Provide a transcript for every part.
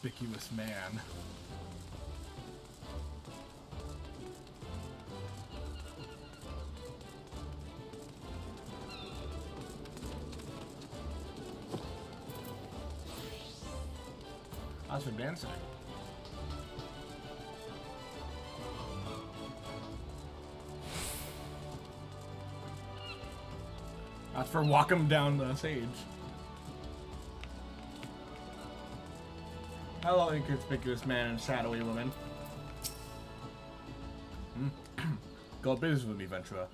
inconspicuous man. How's for dancing? That's for walking down the stage. Hello, inconspicuous man and shadowy woman. Go business with me, Ventura.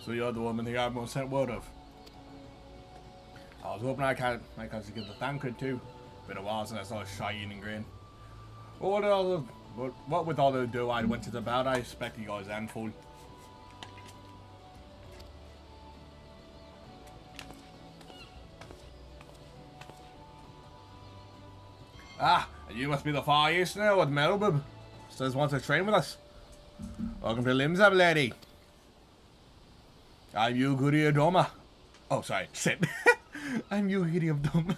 So you're the woman the Admiral sent word of. I was hoping I might catch you get the thank you too. Been a while since I saw a shy-eating grin. Well, what with all the dough I went to the bout, I expect you guys handful. Ah, you must be the Far East now with Melbourne. Says wants to train with us. Welcome to Limsab, lady. I'm Yuguri Adoma. Oh, sorry, shit. I'm Yuguri Adoma.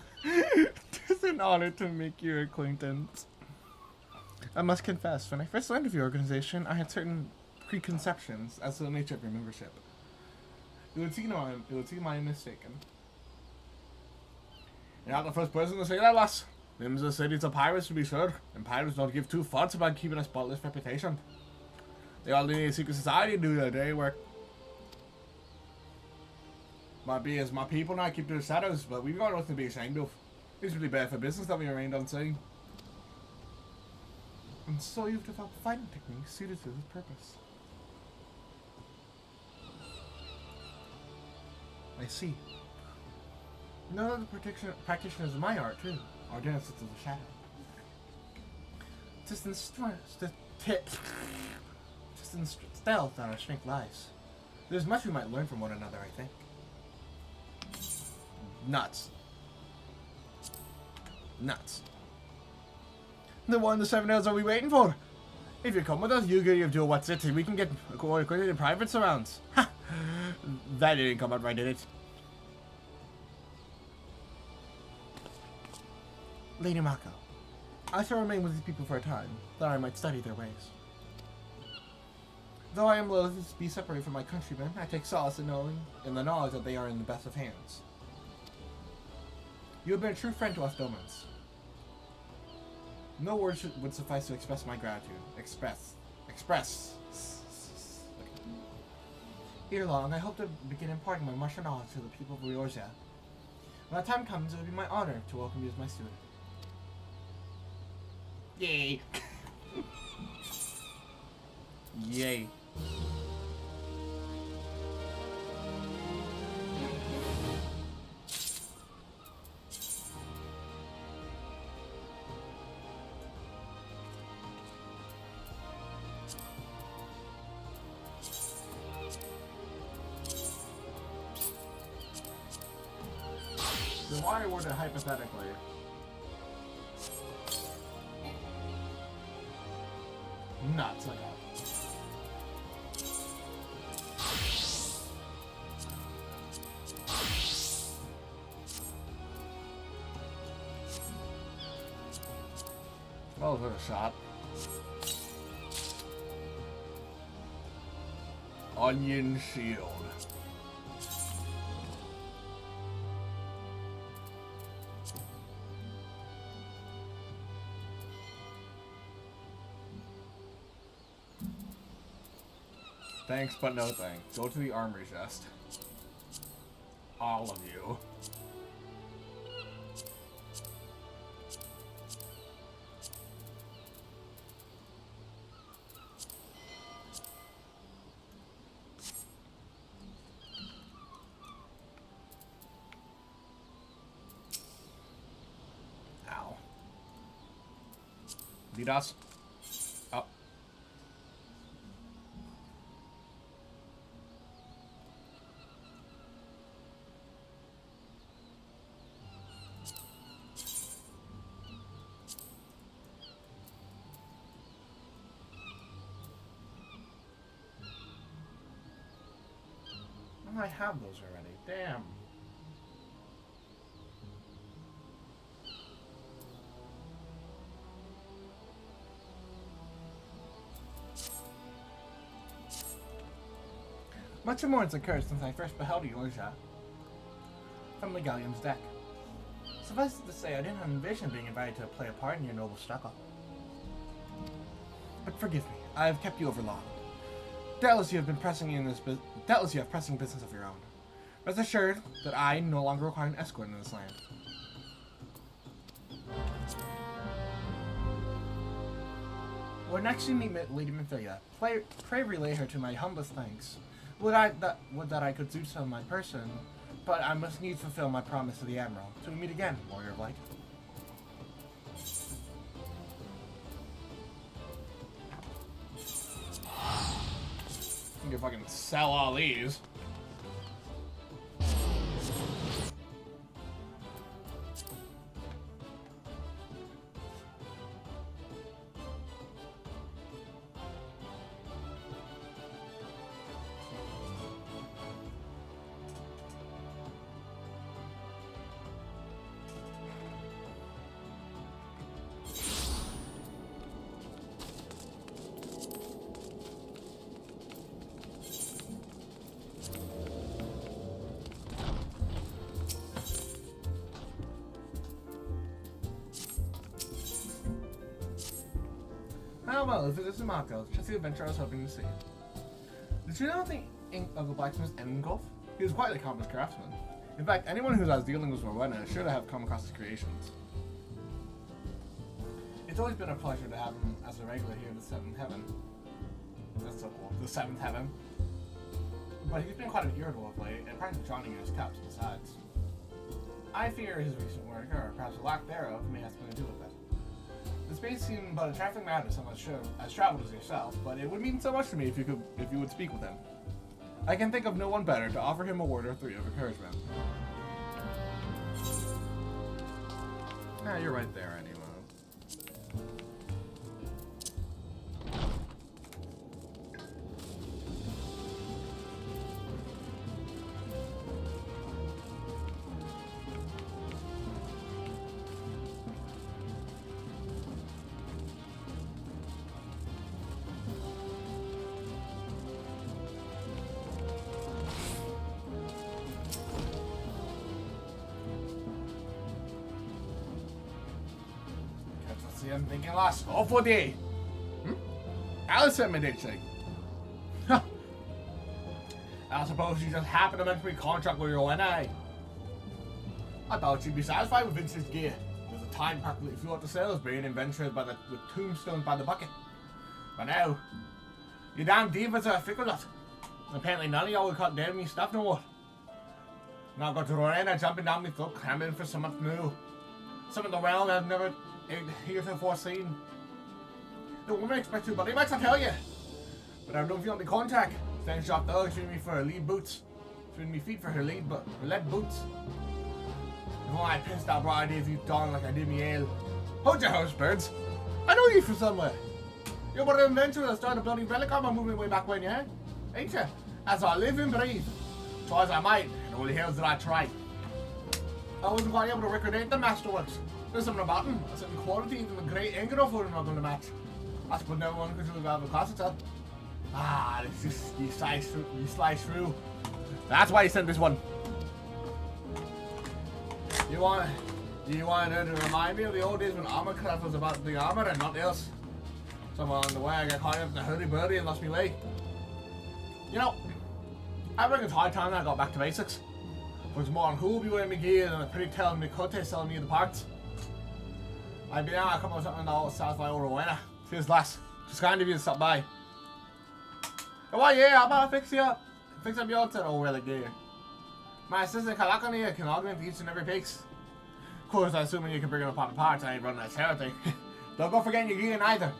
It's an honor to make your acquaintance. I must confess, when I first learned of your organization, I had certain preconceptions as to the nature of your membership. It would seem I am mistaken. You're not the first person to say that, lass. Them's the cities of pirates, to be sure, and pirates don't give two fucks about keeping a spotless reputation. They all need a secret society to do their day work. Might be as my people now keep to the shadows, but we've got nothing to be ashamed of. It's really bad for business that we remained unseen. And so you've developed fighting techniques suited to this purpose. I see. None of the practitioners of my art, too, are dances of the shadow. Just in stealth that our strength lies. There's much we might learn from one another, I think. Nuts. Nuts. Then what in the 7 hours are we waiting for? If you come with us, you get your do what's it, we can get acquainted in private surrounds. Ha! That didn't come out right, did it? Lady Mako, I shall remain with these people for a time, that I might study their ways. Though I am loath to be separated from my countrymen, I take solace in the knowledge that they are in the best of hands. You have been a true friend to us Domans. No words would suffice to express my gratitude. Express. Ere long, I hope to begin imparting my martial knowledge to the people of Rioja. When that time comes, it will be my honor to welcome you as my student. Yay! Yay. So why were it hypothetically? Nuts, like that. Well, for a shot. Onion shield. Thanks, but no thanks. Go to the armory chest. All of you. Ow. Lead us. Up. I have those already. Damn. Much more has occurred since I first beheld Yorja from the Galleon's deck. Suffice it to say, I didn't envision being invited to play a part in your noble struggle. But forgive me, I have kept you over long. Doubtless you have pressing business of your own. Rest assured that I no longer require an escort in this land. When next you meet Lady Memphilia, pray relay her to my humblest thanks. Would that I could do so in my person, but I must needs fulfill my promise to the Admiral. Till we meet again, Warrior of Light. You can fucking sell all these. Well, if it is Marco, just the adventure I was hoping to see. Did you know the ink of the blacksmith's Engulf? He was quite an accomplished craftsman. In fact, anyone who has dealings with Rowena is sure to have come across his creations. It's always been a pleasure to have him as a regular here in the Seventh Heaven. That's so cool. The Seventh Heaven. But he's been quite irritable of late, and apparently drowning in his cups besides. I fear his recent work, or perhaps a lack thereof, may have something to do with it. This may seem but a trifling matter, so much as traveled as yourself, but it would mean so much to me if you would speak with him. I can think of no one better to offer him a word or three of encouragement. Ah, you're right there anyway. I'm thinking last awful day. Alice sent me that thing. I suppose you just happened to mention me contract with your NI. I thought you'd be satisfied with Vincent's gear. There's a time practically flew out the sails being adventurers with tombstones by the bucket. But now, you damn divas are a fickle lot. Apparently none of y'all will cut down me stuff no more. Now I've got Rowena jumping down me throat, clamoring for something new. Some of the realm I've never heretofore seen. The woman expects to, but they might not tell you. But I don't feel the contact. Thanks shop though, treating me for her lead boots. Treating me feet for her lead boots. If only I pissed out broad days you done like I did me ale. Hold your horse, birds. I know you from somewhere. You're one of the adventurers that started a bloody Relicom movement way back when, yeah? Ain't you? As I live and breathe. Try as I might, and all the hells that I tried. I wasn't quite able to recreate the masterworks. There's something about him, a certain quality, even the great Ingrid for him not going to match. That's what no one could do about the class itself. Ah, this is you slice through. That's why he sent this one. You want her to remind me of the old days when armor craft was about the armor and not else. Somewhere on the way I got caught up in the hurdy-burdy and lost me way. You know, I reckon it's high time I got back to basics. It was more on who will be wearing me gear than a pretty tale Mikote selling me the parts. I've been out a couple of something that satisfy old Rowena. Feels less. Just kind of you to stop by. Oh well, yeah, I'm about to fix you up. Fix up your outfit, old relic gear. My assistant Kalakani here can augment each and every piece. Of course, I assuming you can bring them apart the parts. I ain't running that charity. Don't go forgetting your gear neither.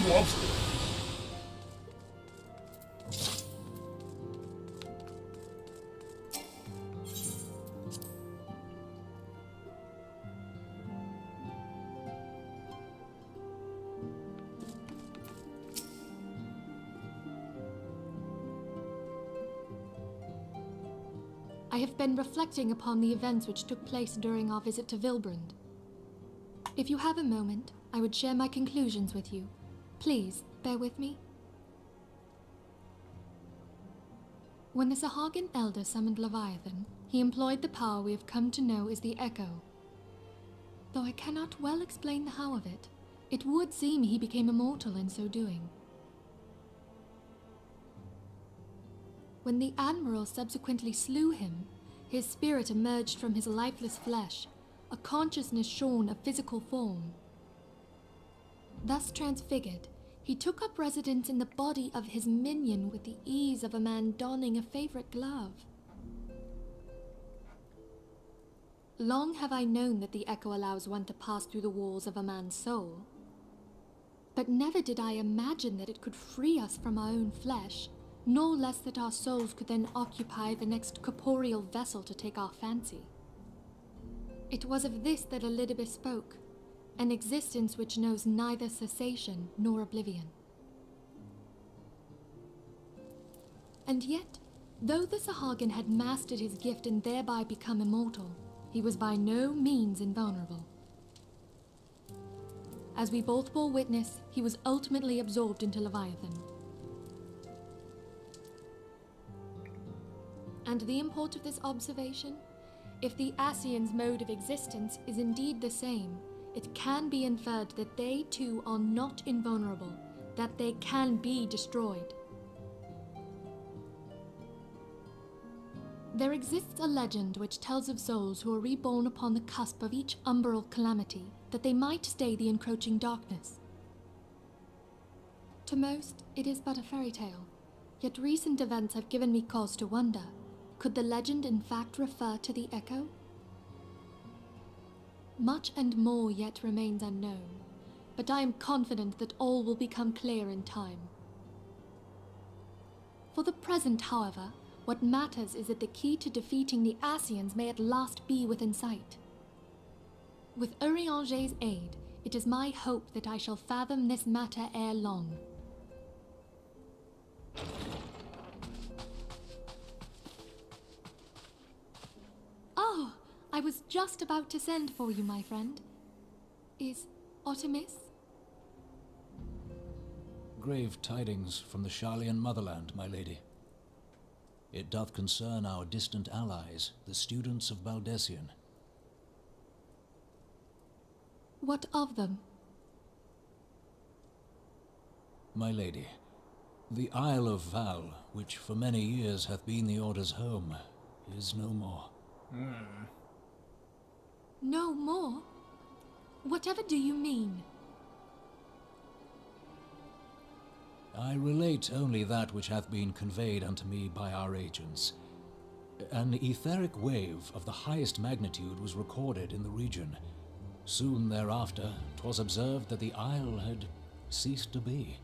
Whoops. I have been reflecting upon the events which took place during our visit to Vilbrand. If you have a moment, I would share my conclusions with you. Please, bear with me. When the Sahagin Elder summoned Leviathan, he employed the power we have come to know as the Echo. Though I cannot well explain the how of it, it would seem he became immortal in so doing. When the Admiral subsequently slew him, his spirit emerged from his lifeless flesh, a consciousness shorn of physical form. Thus transfigured, he took up residence in the body of his minion with the ease of a man donning a favorite glove. Long have I known that the Echo allows one to pass through the walls of a man's soul, but never did I imagine that it could free us from our own flesh, nor less that our souls could then occupy the next corporeal vessel to take our fancy. It was of this that Elidibus spoke, an existence which knows neither cessation nor oblivion. And yet, though the Sahagin had mastered his gift and thereby become immortal, he was by no means invulnerable. As we both bore witness, he was ultimately absorbed into Leviathan. And the import of this observation? If the Ascians' mode of existence is indeed the same, it can be inferred that they too are not invulnerable, that they can be destroyed. There exists a legend which tells of souls who are reborn upon the cusp of each umbral calamity, that they might stay the encroaching darkness. To most, it is but a fairy tale, yet recent events have given me cause to wonder. Could the legend in fact refer to the Echo? Much and more yet remains unknown, but I am confident that all will become clear in time. For the present, however, what matters is that the key to defeating the Ascians may at last be within sight. With Urianger's aid, it is my hope that I shall fathom this matter ere long. Oh, I was just about to send for you, my friend. Is aught amiss? Grave tidings from the Sharlayan motherland, my lady. It doth concern our distant allies, the students of Baldessian. What of them? My lady, the Isle of Val, which for many years hath been the Order's home, is no more. No more? Whatever do you mean? I relate only that which hath been conveyed unto me by our agents. An etheric wave of the highest magnitude was recorded in the region. Soon thereafter, 'twas observed that the isle had ceased to be.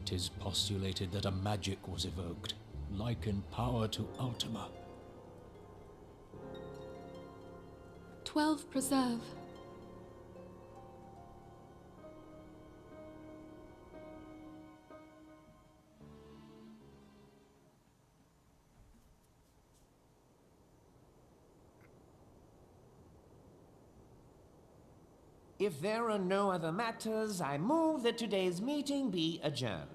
'Tis postulated that a magic was evoked, like in power to Ultima. 12 preserve. If there are no other matters, I move that today's meeting be adjourned.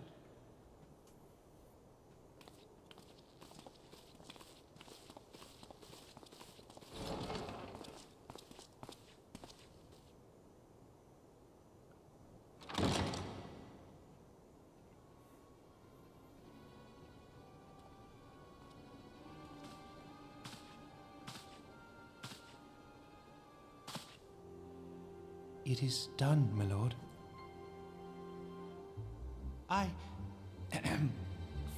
It is done, my lord.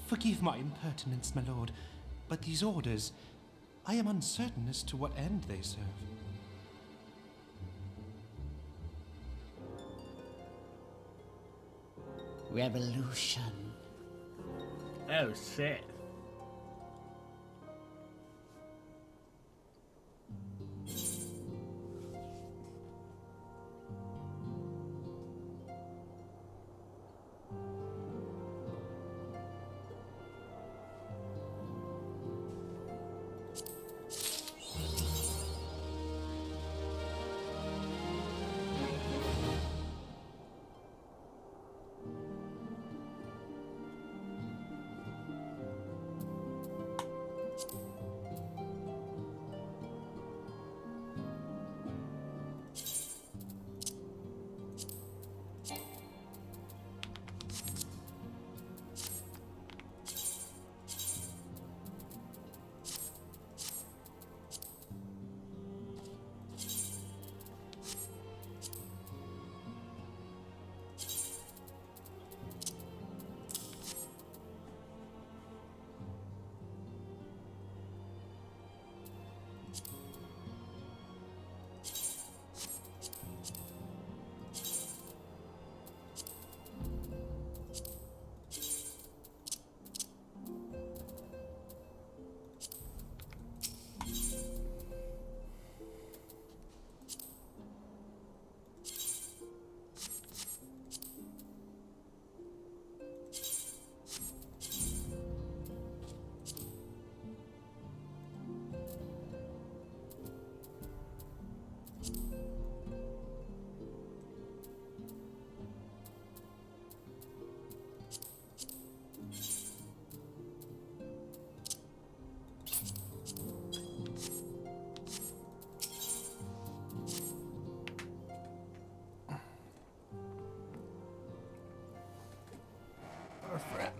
Forgive my impertinence, my lord, but these orders, I am uncertain as to what end they serve. Revolution. Oh shit.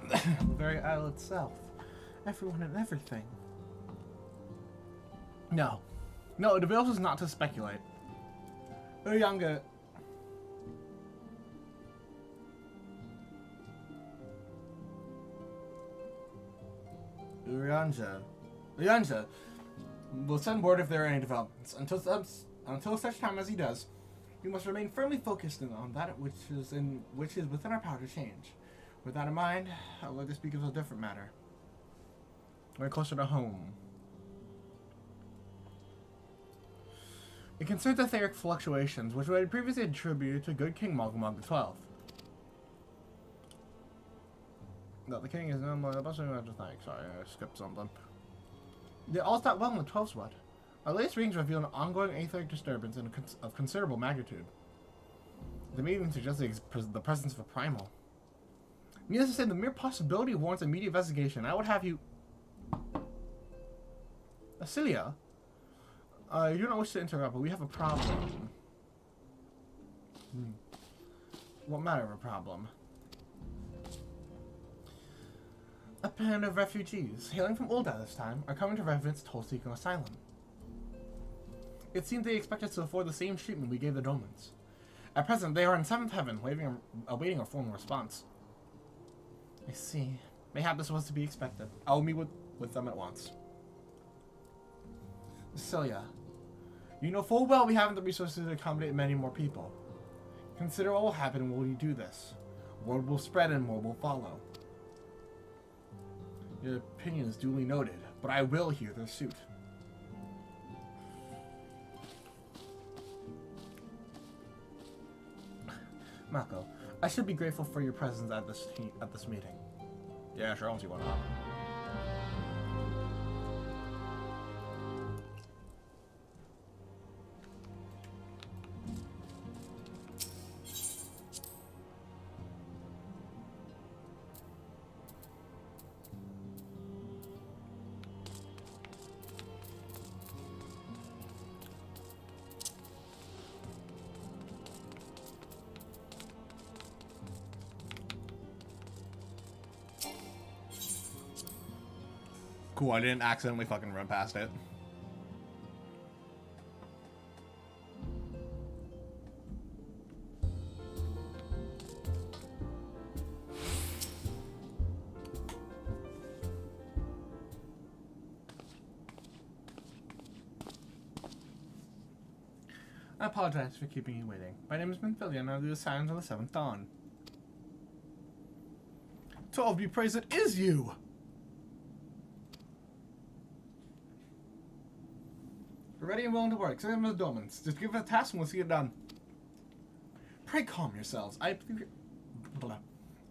The very isle itself. Everyone and everything. No. No, it avails us not to speculate. Uyanga. Uyanja will send word if there are any developments. Until such time as he does, we must remain firmly focused on that which is within our power to change. With that in mind, I would like to speak of a different matter. We're closer to home. It concerns etheric fluctuations, which we had previously attributed to good King Mogumog XII. No, the king is no more the best thing I have to thank. Sorry, I skipped something. They all stopped well in the 12th Wood. Our latest readings reveal an ongoing etheric disturbance of considerable magnitude. The meeting suggests the presence of a primal. Needless to say, the mere possibility warrants immediate investigation. I would have you... Acelia? I do not wish to interrupt, but we have a problem. What matter of a problem? A band of refugees, hailing from Ulda this time, are coming to Revenant's toll-seeking asylum. It seems they expect us to afford the same treatment we gave the Domans. At present, they are in 7th heaven, awaiting a formal response. I see. Mayhap this was to be expected. I will meet with them at once. Celia, you know full well we haven't the resources to accommodate many more people. Consider what will happen when you do this. Word will spread and more will follow. Your opinion is duly noted, but I will hear their suit. Mako, I should be grateful for your presence at this meeting. Yeah, sure, I don't see why not. Cool, I didn't accidentally fucking run past it. I apologize for keeping you waiting. My name is Minfilia and I do the Signs of the Seventh Dawn. To all be praised, it is you! We're ready and willing to work. Send them to the Domans. Just give it a task and we'll see it done. Pray calm yourselves. I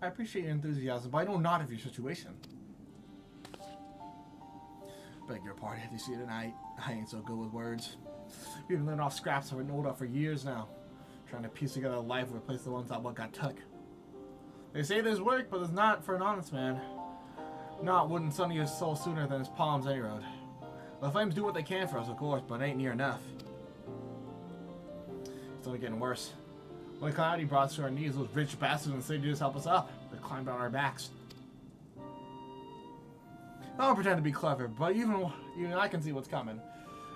appreciate your enthusiasm, but I know not of your situation. Beg your pardon, you see tonight. I ain't so good with words. We've been living off scraps of an old for years now. Trying to piece together a life and replace the ones that what got took. They say there's work, but it's not for an honest man. Not wouldn't sunny his soul sooner than his palms any road. The flames do what they can for us, of course, but it ain't near enough. It's only getting worse. When Calamity brought us to our knees, those rich bastards in the city just help us up. They climbed on our backs. I don't pretend to be clever, but even I can see what's coming.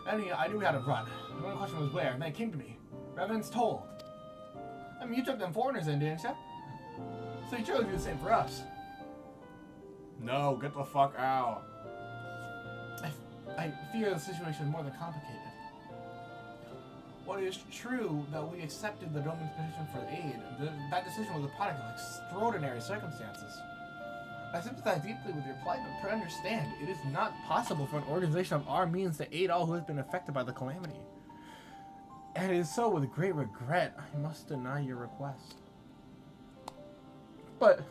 I knew we had to run. The only question was where, and then it came to me. Revenant's Toll. I mean, you took them foreigners in, didn't you? So you chose to do the same for us. No, get the fuck out. I fear the situation is more than complicated. While it is true that we accepted the Roman's petition for aid, that decision was a product of extraordinary circumstances. I sympathize deeply with your plight, but understand, it is not possible for an organization of our means to aid all who have been affected by the calamity. And it is so with great regret, I must deny your request. But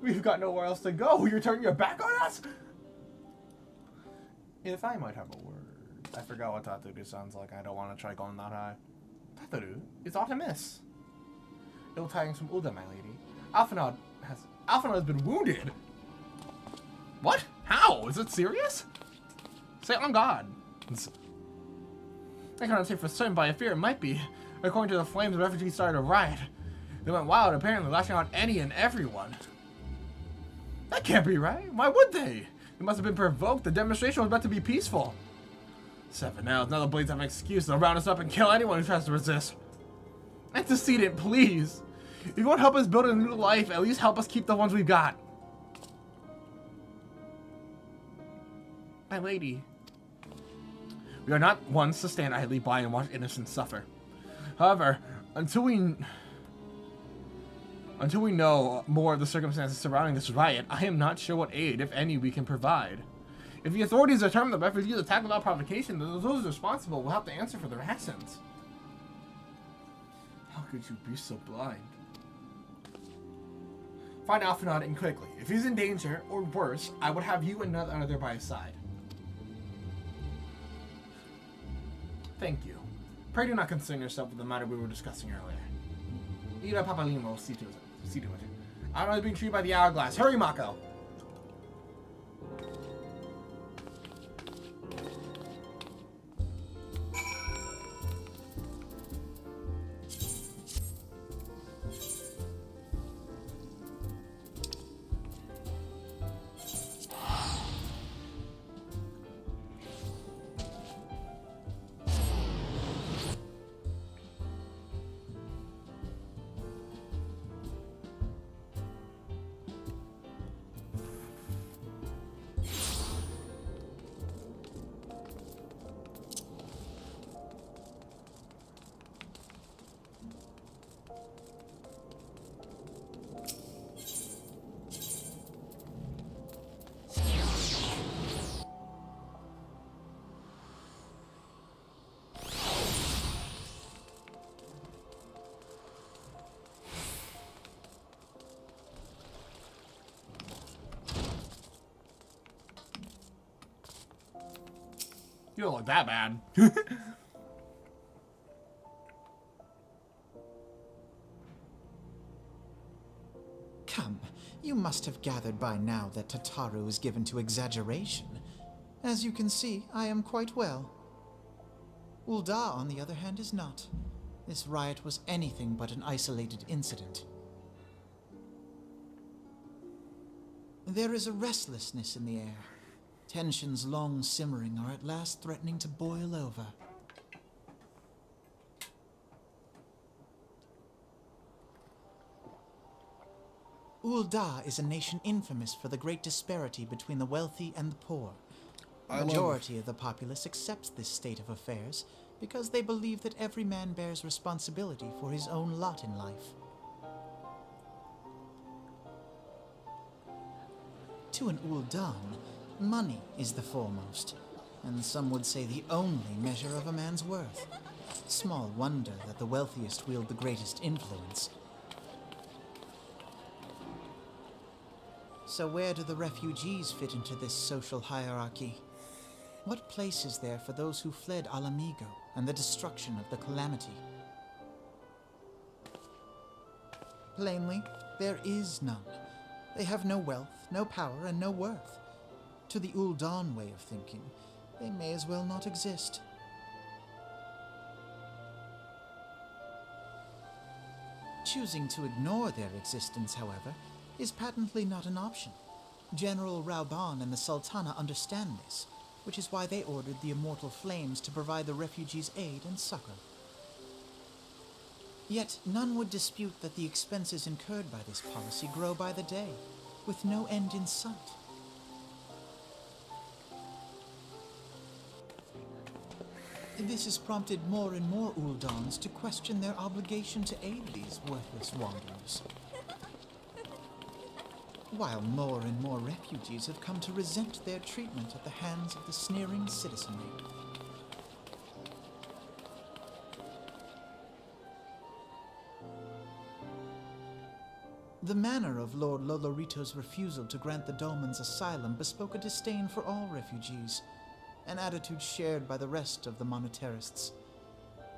we've got nowhere else to go. You're turning your back on us? If I might have a word. I forgot what Tatudu sounds like. I don't want to try going that high. Tatudu, it's Artemis. Ill tidings from Uda, my lady. Alphanod has been wounded. What? How? Is it serious? Say it on God. I cannot say for certain, but I fear it might be. According to the flames, the refugees started a riot. They went wild, apparently lashing out any and everyone. That can't be right. Why would they? They must have been provoked. The demonstration was meant to be peaceful. 7 now. Now the Blades have an excuse. They'll round us up and kill anyone who tries to resist. Antecedent, please. If you won't help us build a new life, at least help us keep the ones we've got. My lady. We are not ones to stand idly by and watch innocents suffer. However, until we know more of the circumstances surrounding this riot, I am not sure what aid, if any, we can provide. If the authorities determine the refugees attack without provocation, then those responsible will have to answer for their actions. How could you be so blind? Find Alphanod and quickly. If he's in danger, or worse, I would have you and none other by his side. Thank you. Pray do not concern yourself with the matter we were discussing earlier. Ida Papalimo will see to it. I don't know being treated by the hourglass. Hurry, Mako! You don't look that bad. Come, you must have gathered by now that Tataru is given to exaggeration. As you can see, I am quite well. Ulda, on the other hand, is not. This riot was anything but an isolated incident. There is a restlessness in the air. Tensions long simmering are at last threatening to boil over. Ulda is a nation infamous for the great disparity between the wealthy and the poor. The majority of the populace accepts this state of affairs because they believe that every man bears responsibility for his own lot in life. To an Uldan, money is the foremost, and some would say the only measure of a man's worth. Small wonder that the wealthiest wield the greatest influence. So where do the refugees fit into this social hierarchy? What place is there for those who fled Alamigo and the destruction of the Calamity? Plainly, there is none. They have no wealth, no power, and no worth. To the Uldan way of thinking, they may as well not exist. Choosing to ignore their existence, however, is patently not an option. General Rauban and the Sultana understand this, which is why they ordered the Immortal Flames to provide the refugees aid and succor. Yet none would dispute that the expenses incurred by this policy grow by the day, with no end in sight. This has prompted more and more Uldans to question their obligation to aid these worthless wanderers, while more and more refugees have come to resent their treatment at the hands of the sneering citizenry. The manner of Lord Lolorito's refusal to grant the Dolmens asylum bespoke a disdain for all refugees, an attitude shared by the rest of the monetarists,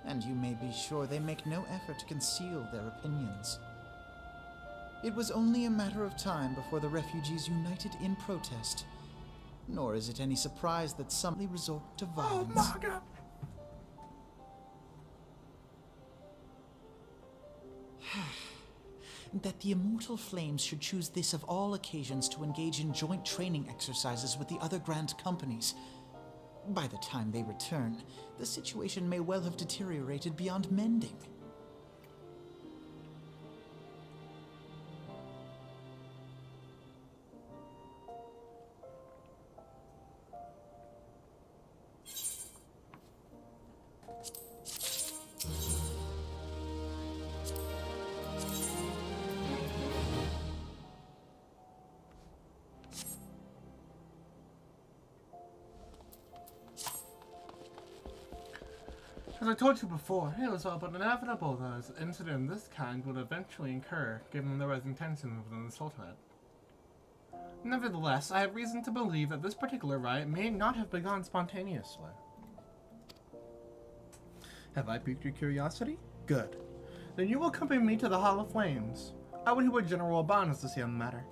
and you may be sure they make no effort to conceal their opinions. It was only a matter of time before the refugees united in protest, nor is it any surprise that some resort to violence. Oh my God. That the Immortal Flames should choose this of all occasions to engage in joint training exercises with the other Grand Companies. By the time they return, the situation may well have deteriorated beyond mending. As I told you before, it was all but inevitable that an incident of this kind would eventually occur, given the rising tension within the Sultanate. Nevertheless, I have reason to believe that this particular riot may not have begun spontaneously. Have I piqued your curiosity? Good. Then you will accompany me to the Hall of Flames. I will hear what General Alban has to say on the matter.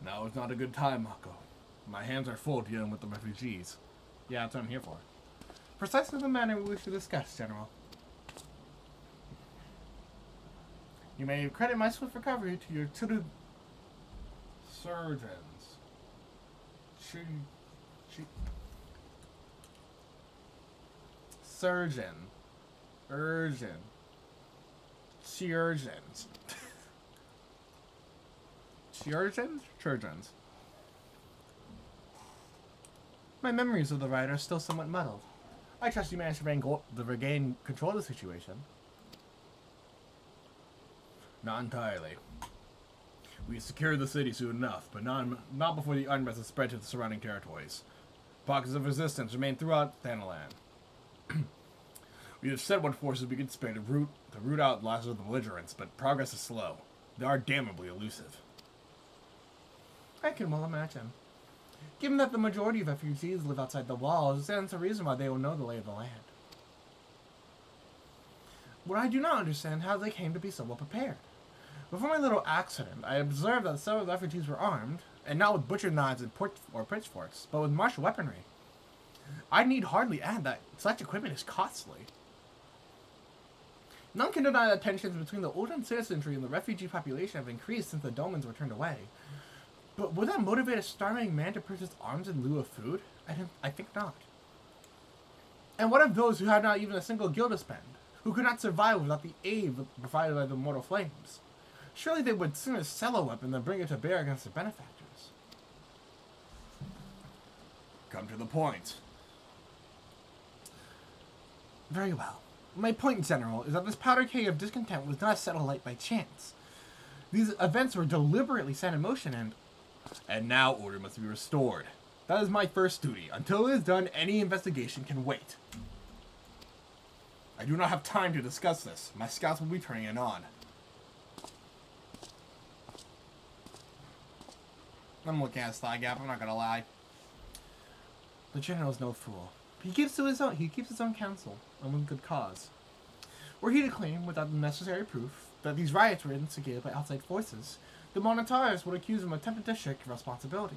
Now is not a good time, Mako. My hands are full dealing with the refugees. Yeah, that's what I'm here for. Precisely the manner we wish to discuss, General. You may credit my swift recovery to your two surgeons. Surgeon. Urgent. Surgeons. Surgeons? Surgeons. My memories of the riot are still somewhat muddled. I trust you managed to regain control of the situation. Not entirely. We secured the city soon enough, but not before the unrest has spread to the surrounding territories. Pockets of resistance remain throughout Thanalan. We have said what forces we could spare to root out the last of the belligerents, but progress is slow. They are damnably elusive. I can well imagine. Given that the majority of refugees live outside the walls, it stands to reason why they will know the lay of the land. What I do not understand how they came to be so well prepared. Before my little accident, I observed that several refugees were armed, and not with butcher knives and pitchforks, but with martial weaponry. I need hardly add that such equipment is costly. None can deny that tensions between the Ultan citizenry and the refugee population have increased since the Domans were turned away. But would that motivate a starving man to purchase arms in lieu of food? I think not. And what of those who had not even a single gil to spend, who could not survive without the aid provided by the mortal flames? Surely they would sooner sell a weapon than bring it to bear against their benefactors. Come to the point. Very well. My point, General, is that this powder keg of discontent was not set alight by chance. These events were deliberately set in motion and now order must be restored. That is my first duty. Until it is done, any investigation can wait. I do not have time to discuss this. My scouts will be turning it on. I'm looking at Sly Gap, I'm not gonna lie. The General's no fool. He keeps his own counsel, and with good cause. Were he to claim, without the necessary proof, that these riots were instigated by outside forces, the Monitars would accuse him of attempting to shirk responsibility.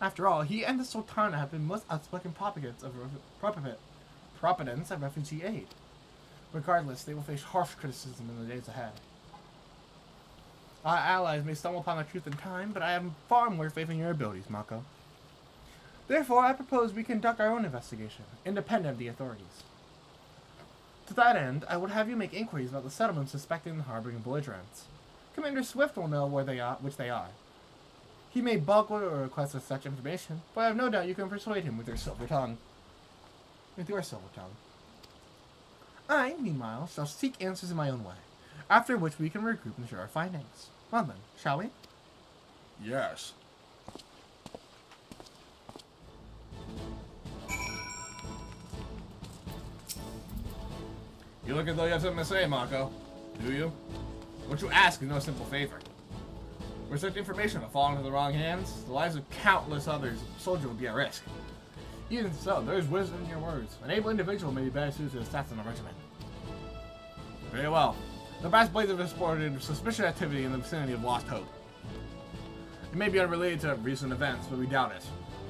After all, he and the Sultana have been most outspoken proponents of refugee aid. Regardless, they will face harsh criticism in the days ahead. Our allies may stumble upon the truth in time, but I have far more faith in your abilities, Mako. Therefore, I propose we conduct our own investigation, independent of the authorities. To that end, I would have you make inquiries about the settlements suspected in harboring belligerents. Commander Swift will know where they are, which they are. He may balk or request of such information, but I have no doubt you can persuade him with your silver tongue. I, meanwhile, shall seek answers in my own way, after which we can regroup and share our findings. Well then, shall we? Yes. You look as though you have something to say, Mako. Do you? What you ask is no simple favor. Were such information to fall into the wrong hands, the lives of countless others soldiers would be at risk. Even so, there is wisdom in your words. An able individual may be better suited to the stats in a regiment. Very well. The brass blades have reported suspicious activity in the vicinity of Lost Hope. It may be unrelated to recent events, but we doubt it.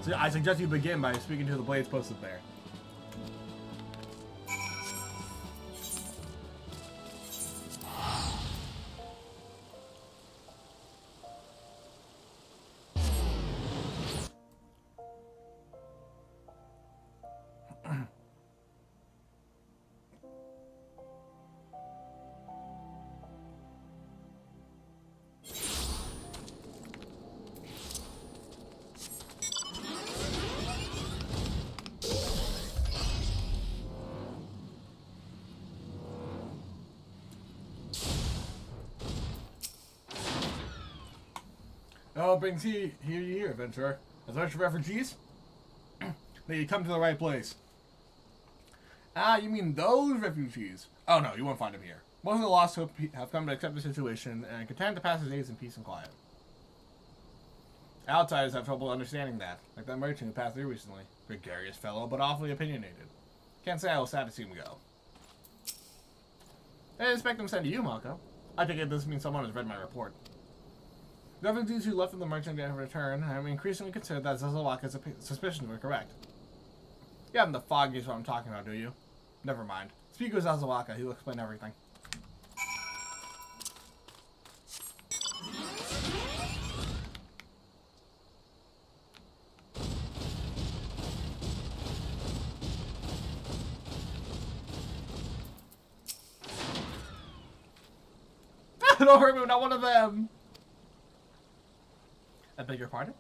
So I suggest you begin by speaking to the blades posted there. Oh, brings you here, adventurer. A search for refugees? Then you come to the right place. Ah, you mean those refugees? Oh no, you won't find them here. Most of the Lost Hope have come to accept the situation and are content to pass their days in peace and quiet. Outsiders have trouble understanding that, like that merchant who passed through recently. Gregarious fellow, but awfully opinionated. Can't say I was sad to see him go. I didn't expect him to send to you, Mako. I think this means someone has read my report. The refugees who left with the merchant have returned, and I'm increasingly considered that Zazawaka's suspicions were correct. You haven't the foggiest what I'm talking about, do you? Never mind. Speak with Zazawaka, he'll explain everything. Don't hurt me, not one of them! I beg your pardon?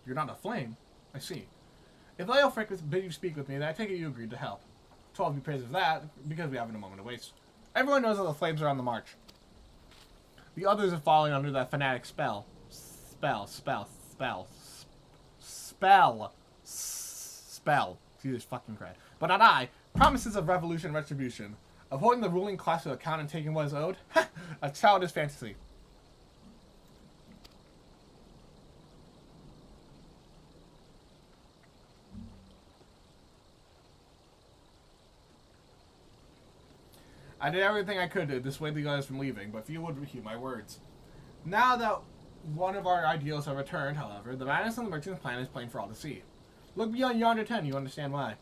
You're not a flame. I see. If Leo Frick bid you speak with me, then I take it you agreed to help. 12 be praised of that, because we haven't a moment to waste. Everyone knows that the flames are on the march. The others are falling under that fanatic spell. Spell. Jesus fucking Christ. But not I. Promises of revolution and retribution. Of holding the ruling class to account and taking what is owed? Ha! A childish fantasy. I did everything I could to dissuade the guys from leaving, but few would heed my words. Now that one of our ideals have returned, however, the madness on the merchant's plan is plain for all to see. Look beyond yonder tent, you understand why.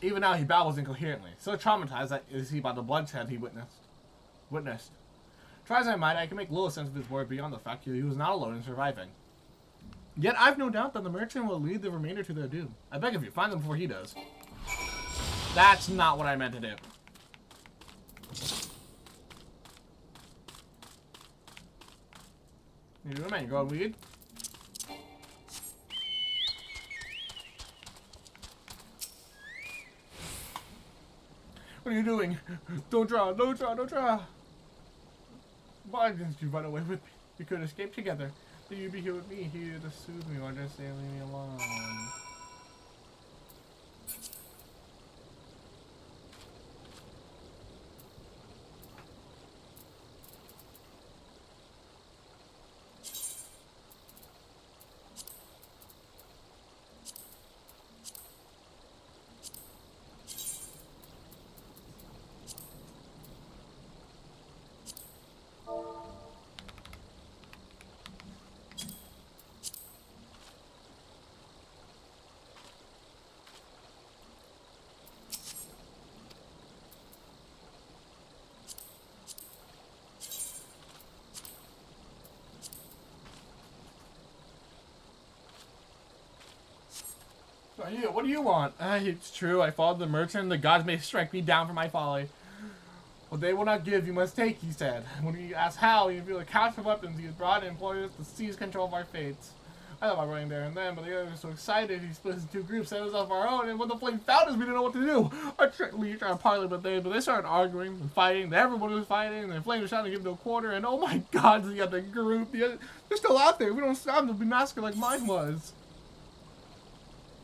Even now he babbles incoherently, so traumatized that is he by the bloodshed he witnessed. Try as I might, I can make little sense of his word beyond the fact that he was not alone in surviving. Yet I've no doubt that the merchant will lead the remainder to their doom. I beg of you, find them before he does. That's not what I meant to do. You doing, man? You going weed? What are you doing? Don't draw, don't draw, don't draw. Why didn't you run away with me? We could escape together. Then you'd be here with me, here to soothe me, or just say leave me alone. What do you want? It's true, I followed the merchant, the gods may strike me down for my folly. What they will not give, you must take, he said. When he asked how, he revealed a couch of weapons he had brought and implored us to seize control of our fates. I thought about running there and then, but the others were so excited, he split us into two groups, set us off our own, and when the flame found us, we didn't know what to do. We tried to parley, but they started arguing and fighting. Everyone was fighting, and the flame was trying to give no quarter, and oh my god, the other group, they're still out there. We don't stop them to be massacred like mine was.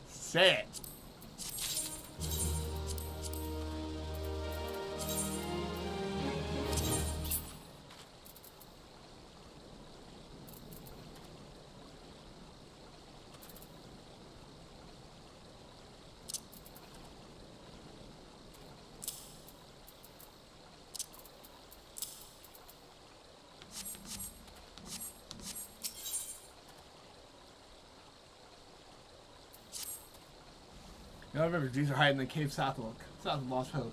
Say it. The other refugees are hiding in the cave south of Lost Hope.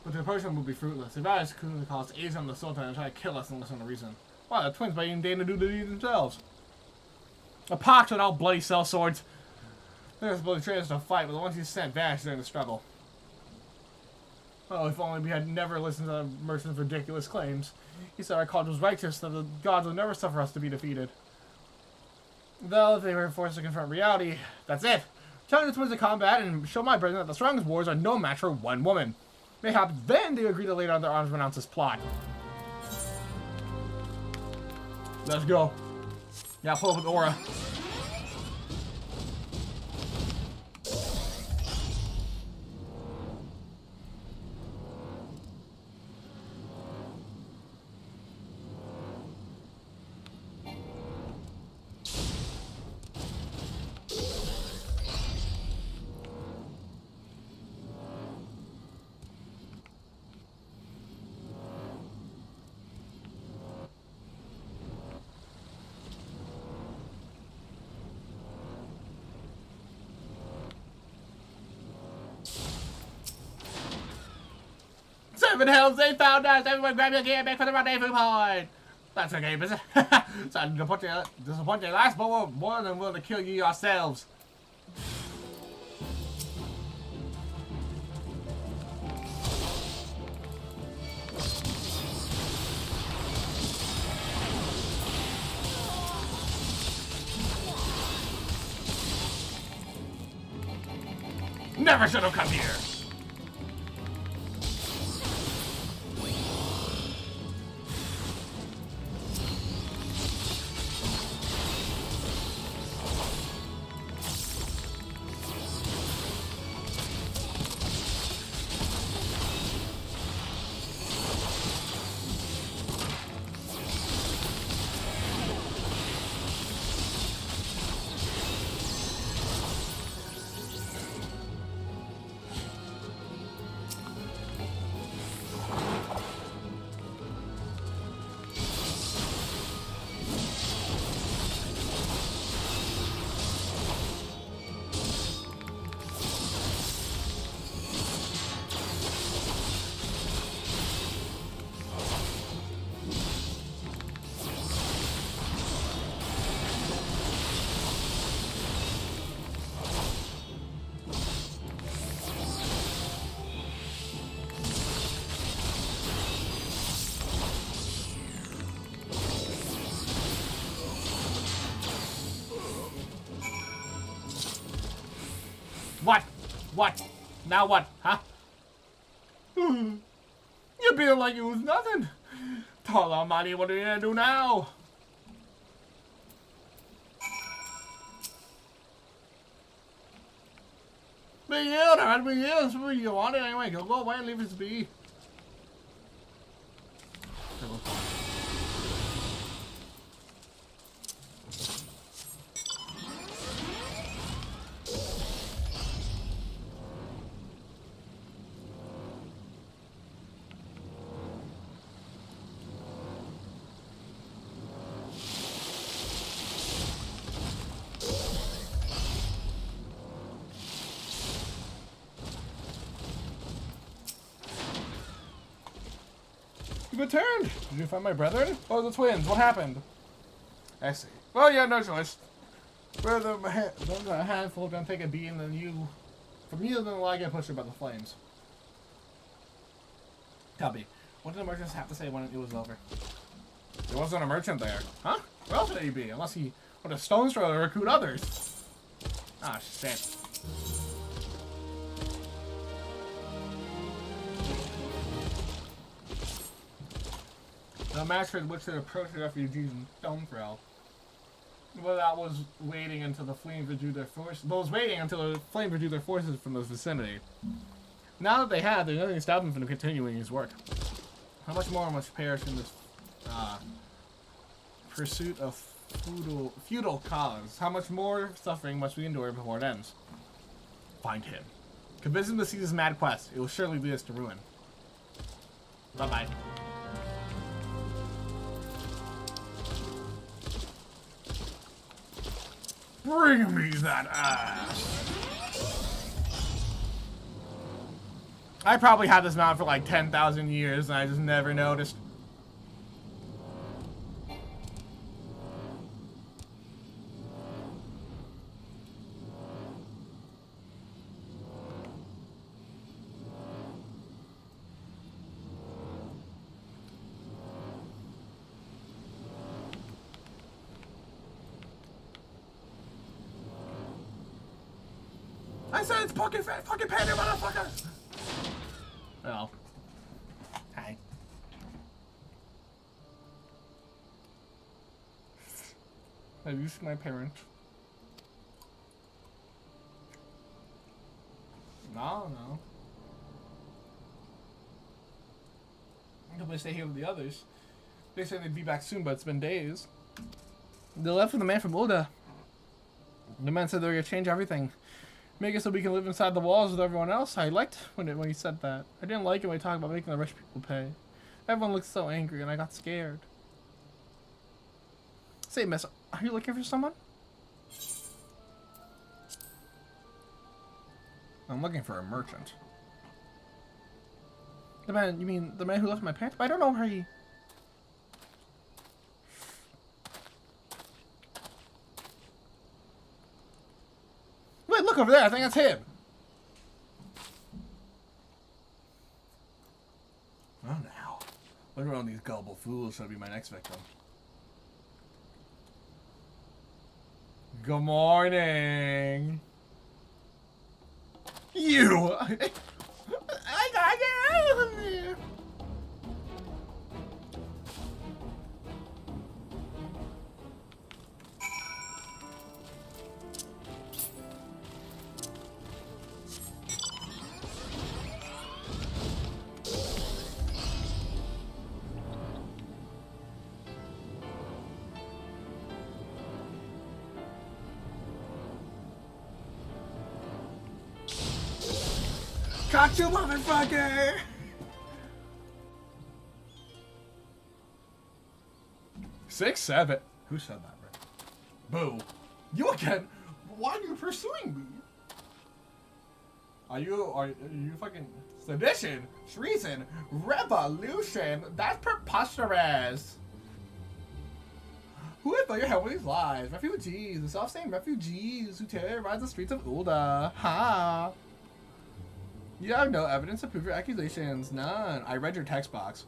But the approach them will be fruitless. If I could cause Azam the Sultan and try to kill us and listen to reason. Why, the twins might even deign to do the deed themselves. A pox without bloody cell swords. They're supposed to train us to fight, but the ones he sent vanished during the struggle. Oh, if only we had never listened to the merchant's ridiculous claims. He said our cause was righteous, that the gods would never suffer us to be defeated. Though, if they were forced to confront reality, that's it. Challenge the twins to combat and show my brethren that the strongest warriors are no match for one woman. Mayhap then they agree to lay down their arms and renounce this plot. Let's go. Yeah, pull up with Aura. Seven hells, they found us! Everyone grab your gear, back for the rendezvous point! That's okay, busy. Sorry to disappoint you last, but we're more than willing to kill you yourselves. Never should have come here! What? Now what? Huh? You're being like it was nothing. Tall Almighty, what are you gonna do now? Big deal, Dad. Big deal. That's what you want it anyway. Go away and leave us be. You returned! Did you find my brethren? Oh, the twins. What happened? I see. Well, you had no choice. Where the handful gonna take a beating, and you, from you, then I get pushed by the flames. Tell me, what did the merchants have to say when it was over? There wasn't a merchant there, huh? Where else would he be? Unless he put a stone's throw to recruit others. Ah, shit. The match with which they approached the refugees in Stonefell. Well, that was waiting until the flames withdrew their forces. Those waiting until the flames withdrew their forces from the vicinity. Now that they have, there's nothing to stop them from continuing his work. How much more must perish in this pursuit of feudal cause? How much more suffering must we endure before it ends? Find him. Convince him to seize his mad quest. It will surely lead us to ruin. Bye-bye. Bring me that ass. I probably had this mount for like 10,000 years and I just never noticed. I said it's fucking panda, motherfucker! Oh. Hi. Have you seen my parents? No. I'm gonna stay here with the others. They said they'd be back soon, but it's been days. They left with the man from Ulda. The man said they were gonna change everything. Make it so we can live inside the walls with everyone else. I liked when he said that. I didn't like it when he talked about making the rich people pay. Everyone looked so angry and I got scared. Say, miss, are you looking for someone? I'm looking for a merchant. The man, you mean the man who left my parents? But I don't know where he... Wait, look over there. I think that's him. Oh, now. Look around these gullible fools shall be my next victim. Good morning. You. I gotta get out of here. Got you, motherfucker! Six, seven. Who said that, bro? Boo. You again? Why are you pursuing me? Are you fucking sedition, treason, revolution? That's preposterous. Who would thought your help with these lies? Refugees, the self-same refugees who terrorize the streets of Ulda. Ha! You have no evidence to prove your accusations. None. I read your text box.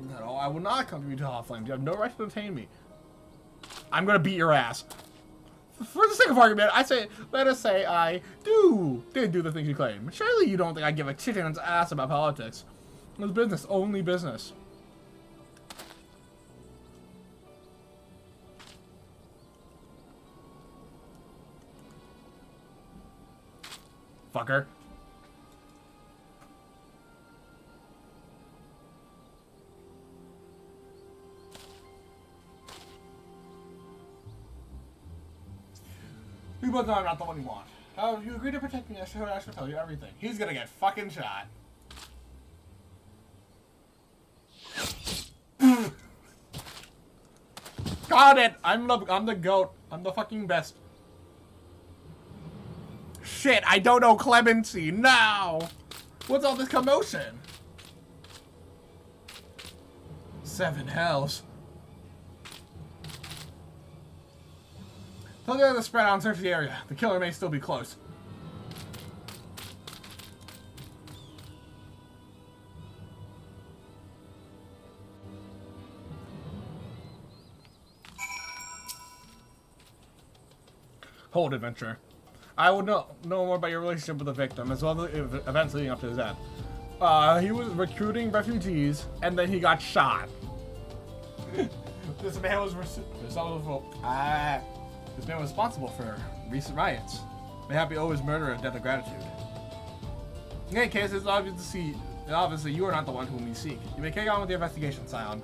No, I will not contribute to Hot Flames. You have no right to detain me. I'm gonna beat your ass. For the sake of argument, let us say I did do the things you claim. Surely you don't think I give a chitten's ass about politics. It's business, only business. Fucker. You both know I'm not the one you want. Oh, you agreed to protect me. I should tell you everything. He's gonna get fucking shot. Got it! I'm the goat. I'm the fucking best. Shit, I don't know clemency. Now! What's all this commotion? 7 hells. Tell the others to spread out and search the area. The killer may still be close. Hold, adventurer. I would know more about your relationship with the victim, as well as the events leading up to his death. He was recruiting refugees, and then he got shot. This man was responsible for recent riots. Mayhaps he owes murder a debt of gratitude. In any case, it's obviously you are not the one whom we seek. You may carry on with your investigation, Scion.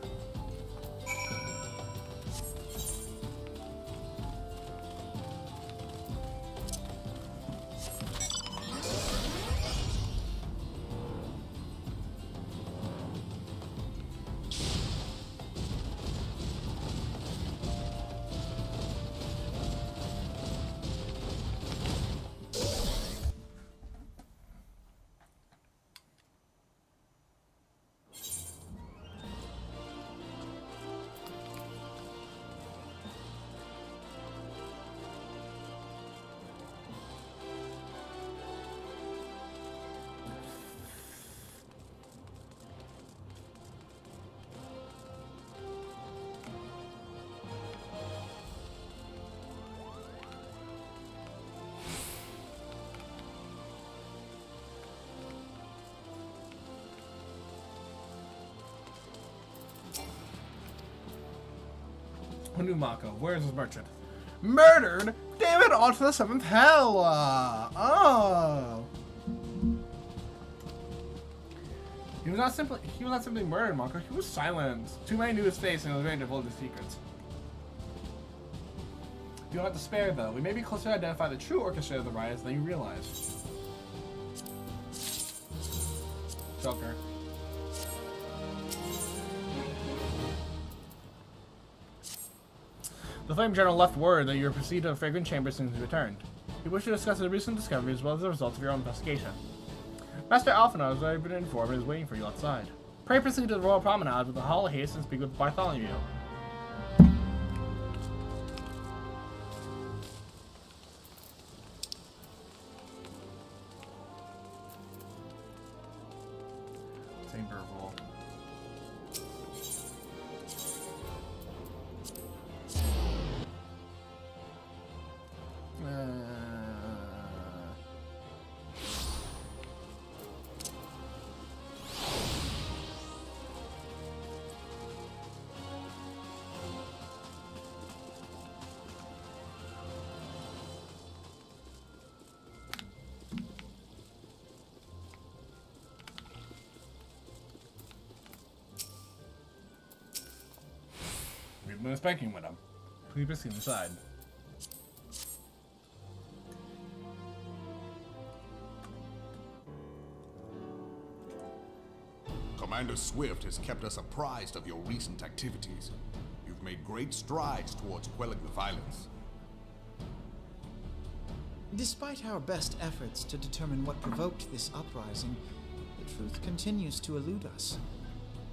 Mako, where's his merchant? Murdered? Damn it, on to the 7th hell! Oh! He was not simply murdered, Mako. He was silenced. Too many knew his face and was ready to divulge his secrets. You don't have to spare, though. We may be closer to identify the true orchestrator of the riots than you realize. Joker. The Flame Journal left word that you were proceeded to the Fragrant Chamber as soon as you returned. You wish to discuss the recent discovery as well as the results of your own investigation. Master Alphinaud has already been informed and is waiting for you outside. Pray proceed to the Royal Promenade with the Hall of Haste and speak with Bartholomew. Chamber roll. We've been spanking with him. Please proceed inside. Commander Swift has kept us apprised of your recent activities. You've made great strides towards quelling the violence. Despite our best efforts to determine what provoked this uprising, the truth continues to elude us.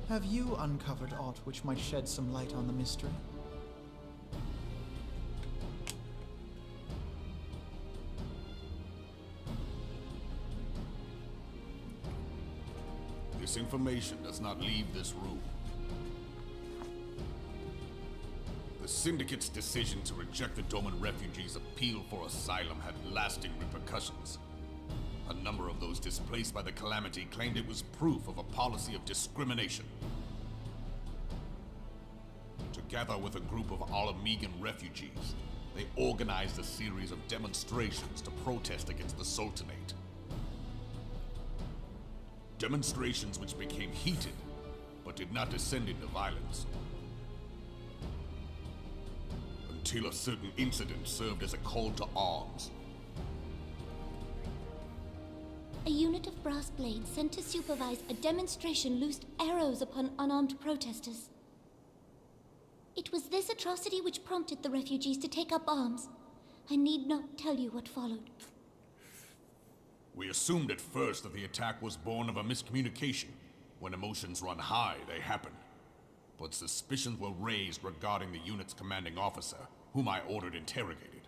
Have you uncovered aught which might shed some light on the mystery? This information does not leave this room. The Syndicate's decision to reject the Doman refugees' appeal for asylum had lasting repercussions. A number of those displaced by the calamity claimed it was proof of a policy of discrimination. Together with a group of Alamegan refugees, they organized a series of demonstrations to protest against the Sultanate. Demonstrations which became heated, but did not descend into violence. Until a certain incident served as a call to arms. A unit of brass blades sent to supervise a demonstration loosed arrows upon unarmed protesters. It was this atrocity which prompted the refugees to take up arms. I need not tell you what followed. We assumed at first that the attack was born of a miscommunication. When emotions run high, they happen. But suspicions were raised regarding the unit's commanding officer, whom I ordered interrogated.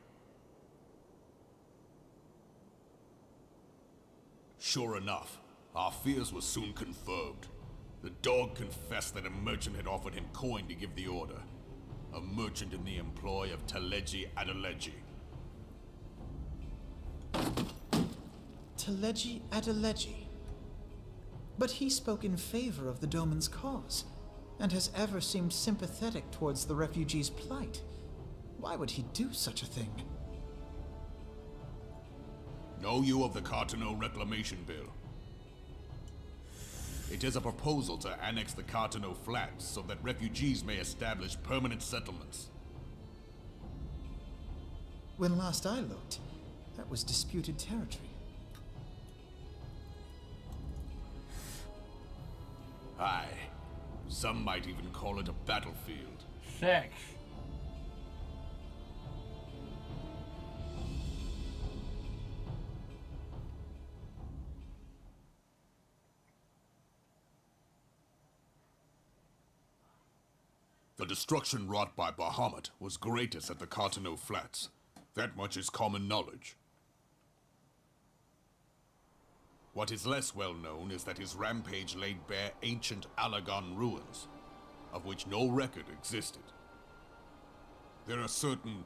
Sure enough, our fears were soon confirmed. The dog confessed that a merchant had offered him coin to give the order. A merchant in the employ of Teleji Adeleji. Teleji Adeleji. But he spoke in favor of the Doman's cause, and has ever seemed sympathetic towards the refugees' plight. Why would he do such a thing? Know you of the Cartano Reclamation Bill? It is a proposal to annex the Cartano Flats so that refugees may establish permanent settlements. When last I looked, that was disputed territory. Aye. Some might even call it a battlefield. 6. The destruction wrought by Bahamut was greatest at the Cartano Flats. That much is common knowledge. What is less well known is that his rampage laid bare ancient Alagon ruins, of which no record existed. There are certain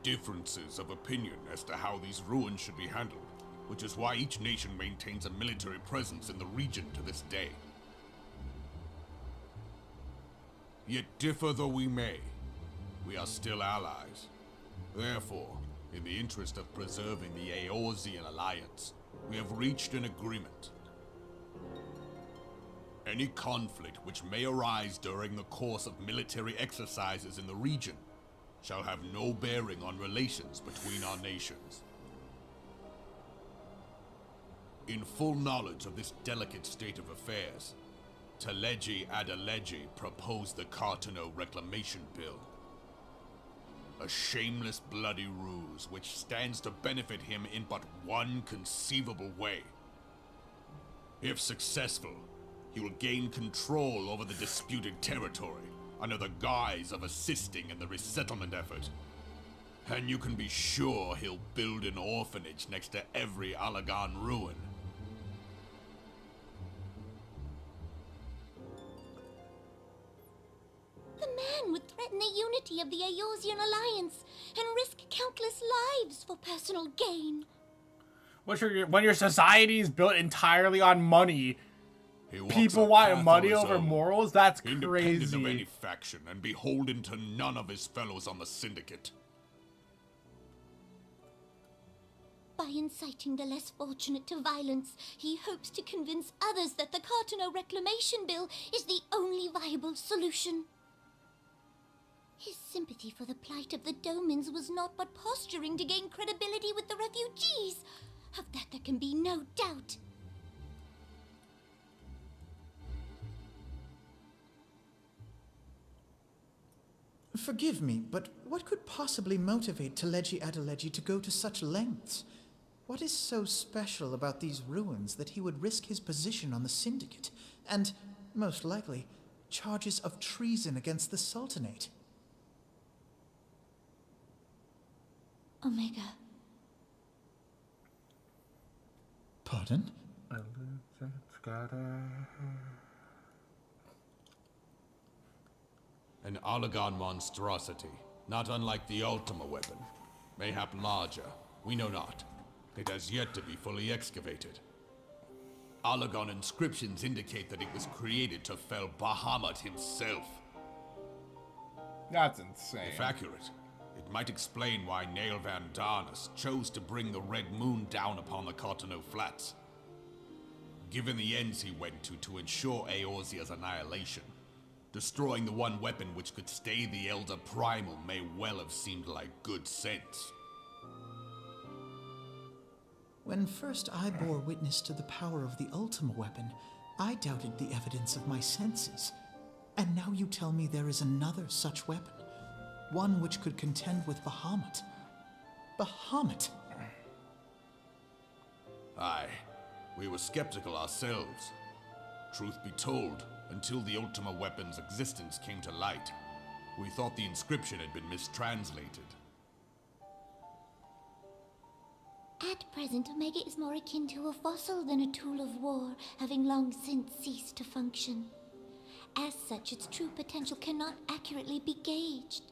differences of opinion as to how these ruins should be handled, which is why each nation maintains a military presence in the region to this day. Yet differ though we may, we are still allies. Therefore, in the interest of preserving the Eorzean alliance, we have reached an agreement. Any conflict which may arise during the course of military exercises in the region shall have no bearing on relations between our nations. In full knowledge of this delicate state of affairs, Teleji Adeleji proposed the Cartano Reclamation Bill. A shameless bloody ruse which stands to benefit him in but one conceivable way. If successful, he will gain control over the disputed territory under the guise of assisting in the resettlement effort. And you can be sure he'll build an orphanage next to every Alagon ruin. The man would threaten the unity of the Eorzean alliance and risk countless lives for personal gain. When your society is built entirely on money, people want money over morals? That's independent crazy. of any faction and beholden to none of his fellows on the Syndicate. By inciting the less fortunate to violence, he hopes to convince others that the Cartano Reclamation Bill is the only viable solution. His sympathy for the plight of the Domans was not but posturing to gain credibility with the refugees. Of that there can be no doubt. Forgive me, but what could possibly motivate Teleji Adeleji to go to such lengths? What is so special about these ruins that he would risk his position on the Syndicate, and, most likely, charges of treason against the Sultanate? Omega. Pardon? An Alagon monstrosity, Not unlike the Ultima weapon. Mayhap larger. We know not. It has yet to be fully excavated. Allagan inscriptions indicate that it was created to fell Bahamut himself. That's insane. If accurate, it might explain why Nail Van Darnus chose to bring the Red Moon down upon the Cartano Flats. Given the ends he went to ensure Eorzea's annihilation, destroying the one weapon which could stay the Elder Primal may well have seemed like good sense. When first I bore witness to the power of the Ultima weapon, I doubted the evidence of my senses. And now you tell me there is another such weapon. One which could contend with Bahamut. Bahamut! Aye, we were skeptical ourselves. Truth be told, until the Ultima weapon's existence came to light, we thought the inscription had been mistranslated. At present, Omega is more akin to a fossil than a tool of war, having long since ceased to function. As such, its true potential cannot accurately be gauged.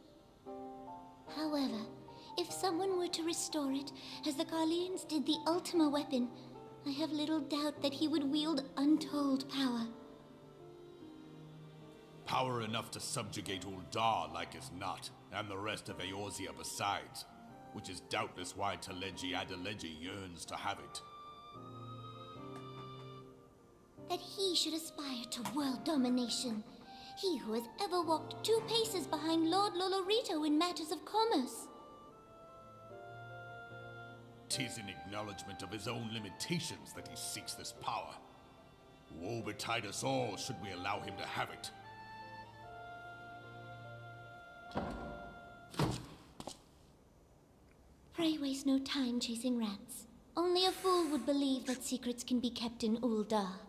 However, if someone were to restore it, as the Garleans did the Ultima weapon, I have little doubt that he would wield untold power. Power enough to subjugate Uldar like as not, and the rest of Eorzea besides, which is doubtless why Teleji Adeleji yearns to have it. That he should aspire to world domination. He who has ever walked 2 paces behind Lord Lolorito in matters of commerce. 'Tis in acknowledgement of his own limitations that he seeks this power. Woe betide us all should we allow him to have it. Pray waste no time chasing rats. Only a fool would believe that secrets can be kept in Uldar.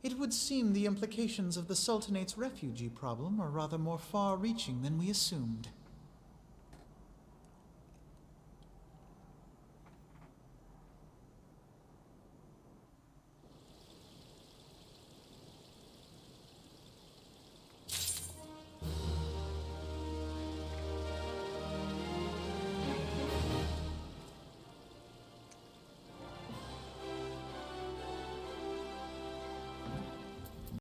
It would seem the implications of the Sultanate's refugee problem are rather more far-reaching than we assumed.